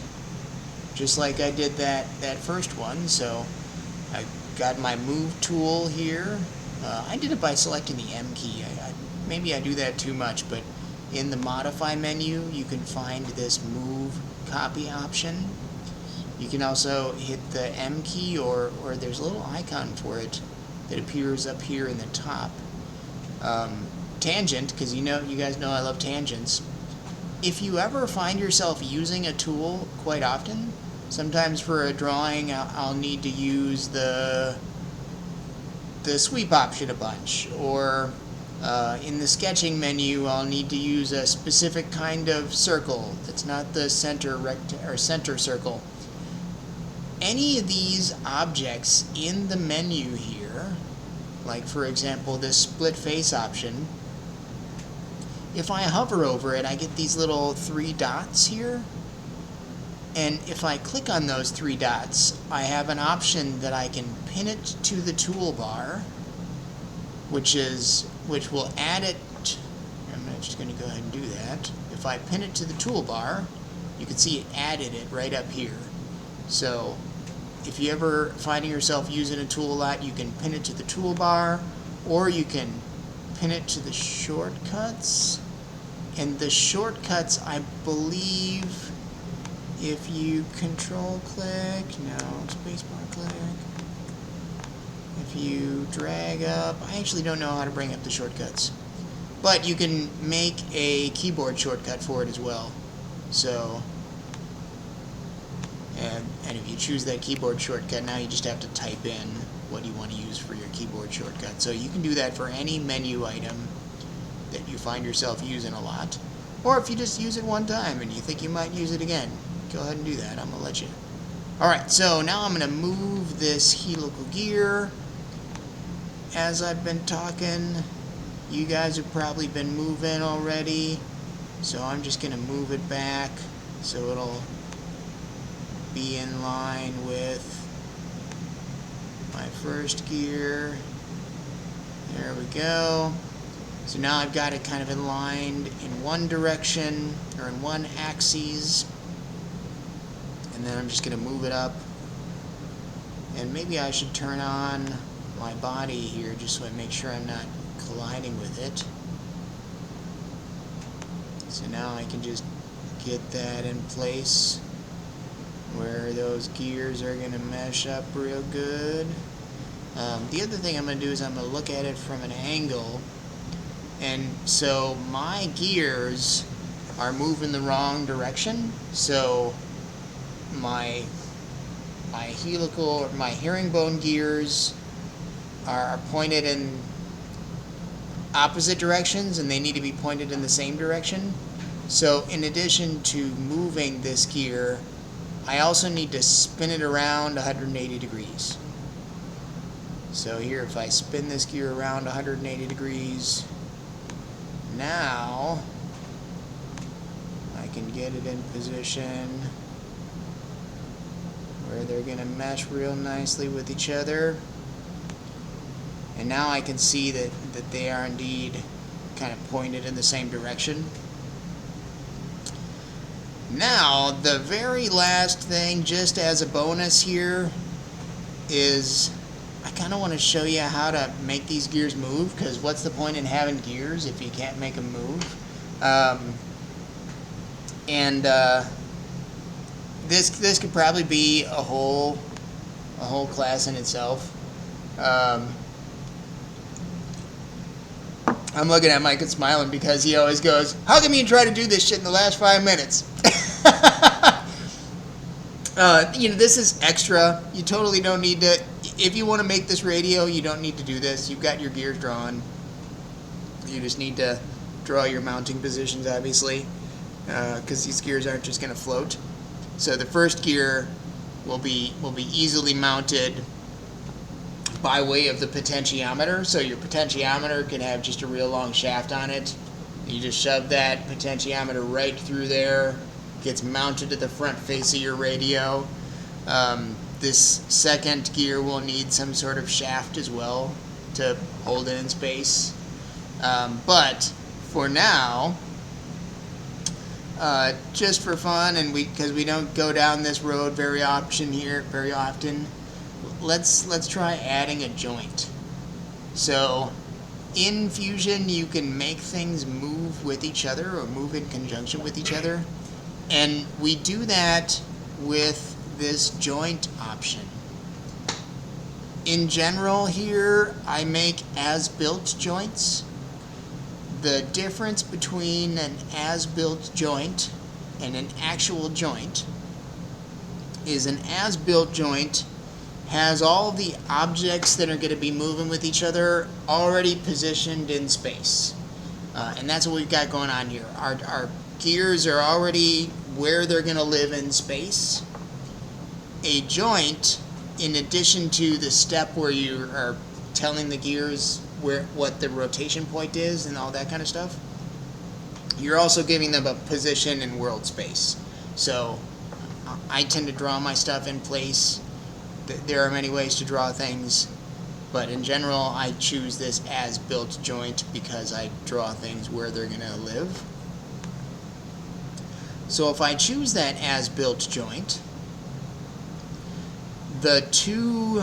just like I did that first one. So I've got my move tool here. I did it by selecting the M key. Maybe I do that too much, but in the modify menu you can find this move copy option. You can also hit the M key, or there's a little icon for it that appears up here in the top. Tangent, because you guys know I love tangents. If you ever find yourself using a tool quite often, sometimes for a drawing I'll need to use the sweep option a bunch, or in the sketching menu I'll need to use a specific kind of circle that's not the center circle. Any of these objects in the menu here, like for example this split face option, if I hover over it I get these little 3 dots here, and if I click on those 3 dots I have an option that I can pin it to the toolbar, which will add it. I'm just going to go ahead and do that. If I pin it to the toolbar, you can see it added it right up here. So if you ever finding yourself using a tool a lot, you can pin it to the toolbar, or you can pin it to the shortcuts. And the shortcuts, I believe, if you control click, no, spacebar click, if you drag up, I actually don't know how to bring up the shortcuts, but you can make a keyboard shortcut for it as well. So, and if you choose that keyboard shortcut, now you just have to type in what you want to use for your keyboard shortcut. So you can do that for any menu item that you find yourself using a lot, or if you just use it one time and you think you might use it again, go ahead and do that. I'm gonna let you. Alright, so now I'm gonna move this helical gear. As I've been talking, you guys have probably been moving already, so I'm just gonna move it back so it'll be in line with my first gear. There we go. So now I've got it kind of aligned in one direction, or in one axis, and then I'm just going to move it up. And maybe I should turn on my body here just so I make sure I'm not colliding with it. So now I can just get that in place where those gears are going to mesh up real good. The other thing I'm going to do is I'm going to look at it from an angle. And so my gears are moving the wrong direction. So my helical, or my herringbone gears are pointed in opposite directions, and they need to be pointed in the same direction. So in addition to moving this gear, I also need to spin it around 180 degrees. So here, if I spin this gear around 180 degrees, now I can get it in position where they're going to mesh real nicely with each other. And now I can see that they are indeed kind of pointed in the same direction. Now, the very last thing, just as a bonus here, is I kind of want to show you how to make these gears move, because what's the point in having gears if you can't make them move? This could probably be a whole class in itself. I'm looking at Mike and smiling because he always goes, "How come you try to do this shit in the last 5 minutes?" This is extra. You totally don't need to. If you want to make this radio, you don't need to do this. You've got your gears drawn. You just need to draw your mounting positions, obviously, because these gears aren't just going to float. So the first gear will be easily mounted by way of the potentiometer. So your potentiometer can have just a real long shaft on it. You just shove that potentiometer right through there. Gets mounted to the front face of your radio. This second gear will need some sort of shaft as well to hold it in space. But for now, just for fun, and because we don't go down this road very often, let's try adding a joint. So in Fusion, you can make things move with each other or move in conjunction with each other. And we do that with this joint option. In general here, I make as-built joints. The difference between an as-built joint and an actual joint is an as-built joint has all the objects that are going to be moving with each other already positioned in space. And that's what we've got going on here. Our gears are already where they're going to live in space. A joint, in addition to the step where you are telling the gears what the rotation point is and all that kind of stuff, you're also giving them a position in world space. So I tend to draw my stuff in place. There are many ways to draw things, but in general I choose this as-built joint because I draw things where they're going to live. So if I choose that as-built joint, the two...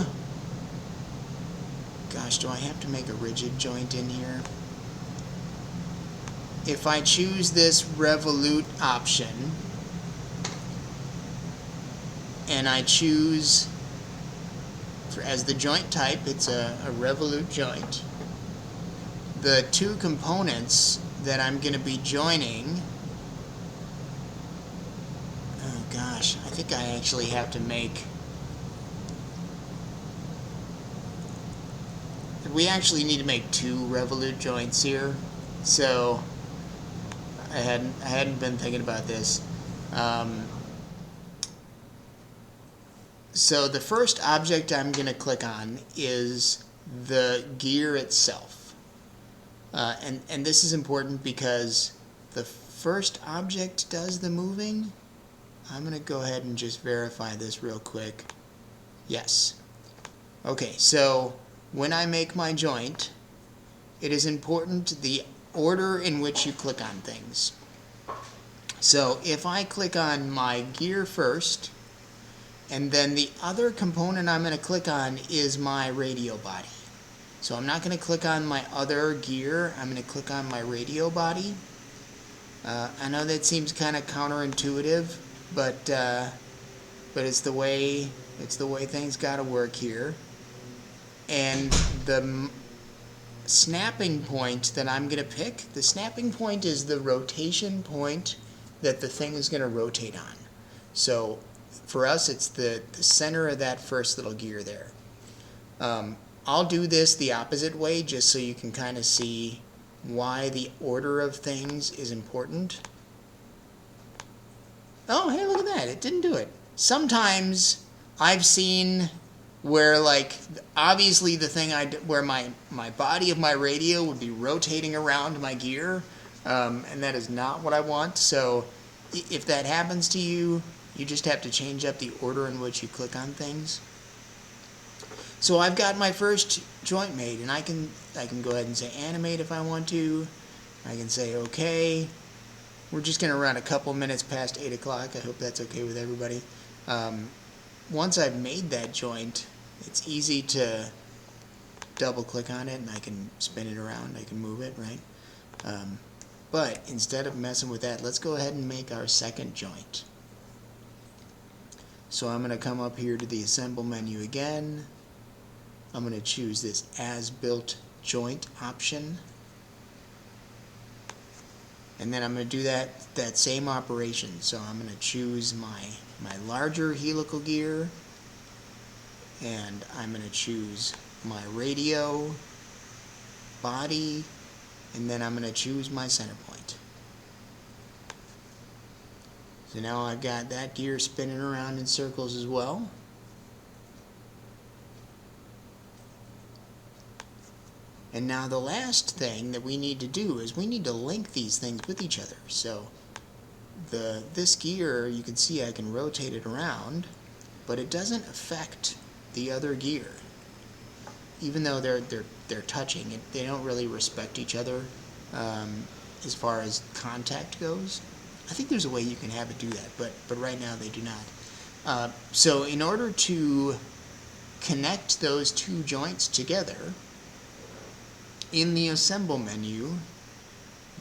Gosh, do I have to make a rigid joint in here? If I choose this revolute option, and I choose, as the joint type, it's a revolute joint, the two components that I'm going to be joining, oh gosh, I think I actually have to make, we actually need to make two revolute joints here, so I hadn't been thinking about this. So the first object I'm going to click on is the gear itself. And this is important because the first object does the moving. I'm going to go ahead and just verify this real quick. Yes. Okay, so when I make my joint, it is important the order in which you click on things. So if I click on my gear first, and then the other component I'm going to click on is my radio body. So I'm not going to click on my other gear, I'm going to click on my radio body. I know that seems kind of counterintuitive, but it's the way things got to work here. And the snapping point that I'm going to pick, the snapping point is the rotation point that the thing is going to rotate on. So for us, it's the center of that first little gear there. I'll do this the opposite way just so you can kind of see why the order of things is important. Oh, hey, look at that. It didn't do it. Sometimes I've seen where, like, obviously the thing where my body of my radio would be rotating around my gear, and that is not what I want. So if that happens to you, you just have to change up the order in which you click on things. So I've got my first joint made, and I can go ahead and say animate if I want to. I can say okay. We're just going to run a couple minutes past 8 o'clock. I hope that's okay with everybody. Once I've made that joint, it's easy to double click on it and I can spin it around, I can move it, right? But instead of messing with that, let's go ahead and make our second joint. So I'm going to come up here to the assemble menu again. I'm going to choose this as-built joint option. And then I'm going to do that same operation. So I'm going to choose my larger helical gear, and I'm going to choose my radio body, and then I'm going to choose my center point. So now I've got that gear spinning around in circles as well. And now the last thing that we need to do is we need to link these things with each other. So this gear, you can see I can rotate it around, but it doesn't affect the other gear. Even though they're touching, they don't really respect each other as far as contact goes. I think there's a way you can have it do that, but right now they do not. So in order to connect those two joints together, in the assemble menu,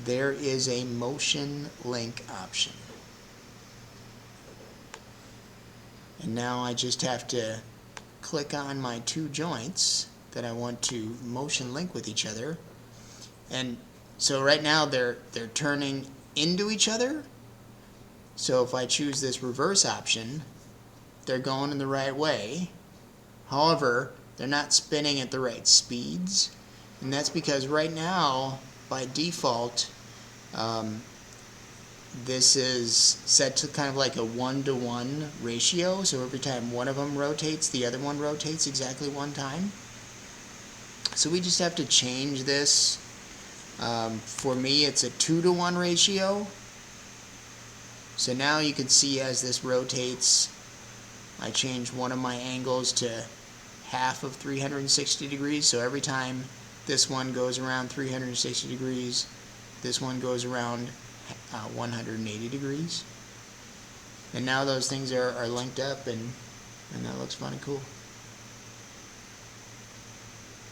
there is a motion link option. And now I just have to click on my two joints that I want to motion link with each other. And so right now they're turning into each other. So if I choose this reverse option, they're going in the right way. However, they're not spinning at the right speeds. And that's because right now, by default, this is set to kind of like a 1-to-1 ratio. So every time one of them rotates, the other one rotates exactly one time. So we just have to change this. For me, it's a 2-to-1 ratio. So now you can see as this rotates, I change one of my angles to half of 360 degrees. So every time this one goes around 360 degrees, this one goes around 180 degrees. And now those things are linked up, and that looks fun and cool.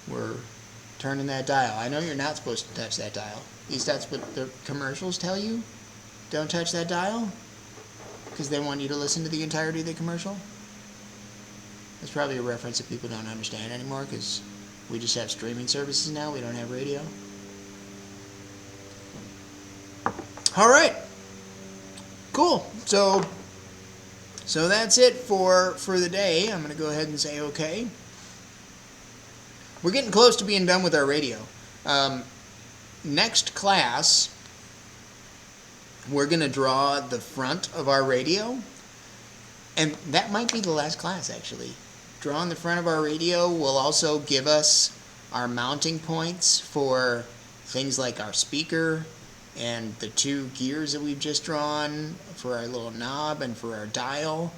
We're turning that dial. I know you're not supposed to touch that dial. At least that's what the commercials tell you. Don't touch that dial, because they want you to listen to the entirety of the commercial. That's probably a reference that people don't understand anymore, because we just have streaming services now. We don't have radio. All right. Cool. So that's it for the day. I'm going to go ahead and say okay. We're getting close to being done with our radio. Next class, we're going to draw the front of our radio. And that might be the last class, actually. Drawing the front of our radio will also give us our mounting points for things like our speaker and the two gears that we've just drawn for our little knob and for our dial.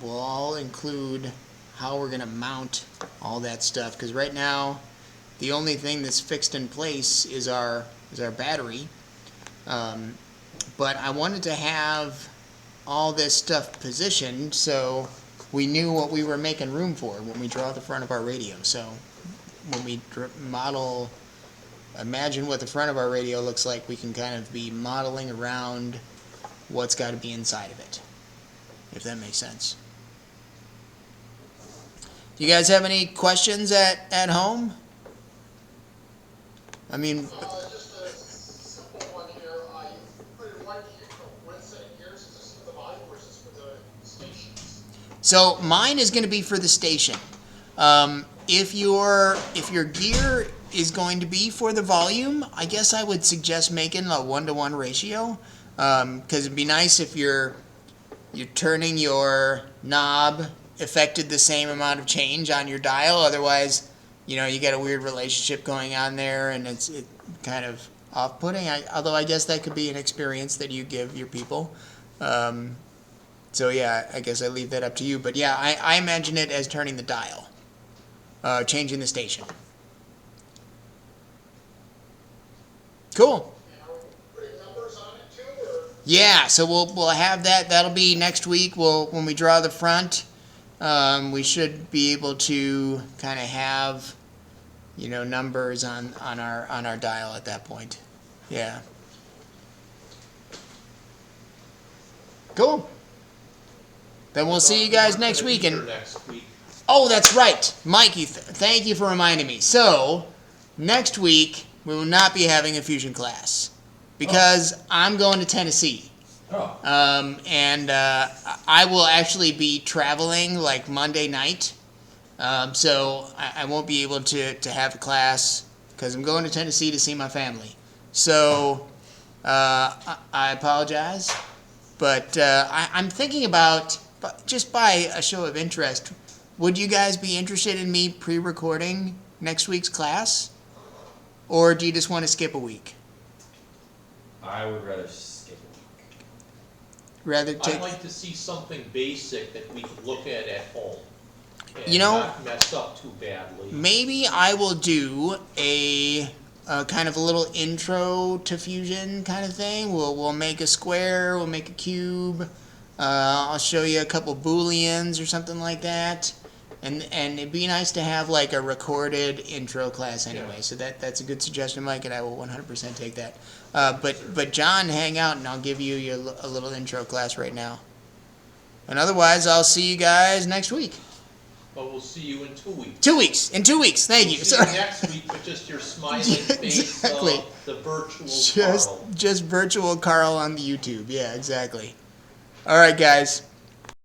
Will all include how we're going to mount all that stuff, because right now the only thing that's fixed in place is our battery. But I wanted to have all this stuff positioned so we knew what we were making room for when we draw the front of our radio. So when we imagine what the front of our radio looks like, we can kind of be modeling around what's got to be inside of it, if that makes sense. Do you guys have any questions at home? I mean, Just a simple one here. You put in one set of gears. Is this for the volume or is this for the stations? so mine is going to be for the station. If your gear is going to be for the volume, I guess I would suggest making a 1-to-1 ratio, because it'd be nice if you're turning your knob affected the same amount of change on your dial. Otherwise, you get a weird relationship going on there, and it's kind of off-putting. Although I guess that could be an experience that you give your people. So yeah, I guess I leave that up to you. But yeah, I imagine it as turning the dial, changing the station. Cool. And are we putting numbers on it too, or? Yeah, so we'll have that. That'll be next week. When we draw the front, we should be able to kind of have, numbers on our dial at that point. Yeah. Cool. Then we'll see you guys next week. And Next week. oh, that's right, Mikey. Thank you for reminding me. So next week we will not be having a fusion class because I'm going to Tennessee. Oh. And I will actually be traveling like Monday night. So I won't be able to have a class because I'm going to Tennessee to see my family. So I apologize. But I'm thinking about, just by a show of interest, would you guys be interested in me pre-recording next week's class? Or do you just want to skip a week? I would rather skip a week. Rather take... I'd like to see something basic that we can look at home and You know, not mess up too badly. maybe I will do a kind of a little intro to Fusion kind of thing. We'll make a square, we'll make a cube. I'll show you a couple booleans or something like that. And it'd be nice to have like a recorded intro class anyway. Yeah. So that's a good suggestion, Mike, and I will 100% take that. But John, hang out and I'll give you a little intro class right now. And otherwise, I'll see you guys next week. But we'll see you in 2 weeks. 2 weeks. In 2 weeks. Thank We'll you. see Sorry. you next week, but just your smiling face, Exactly. the virtual Just Carl. just virtual Carl on the YouTube. Yeah, exactly. All right, guys.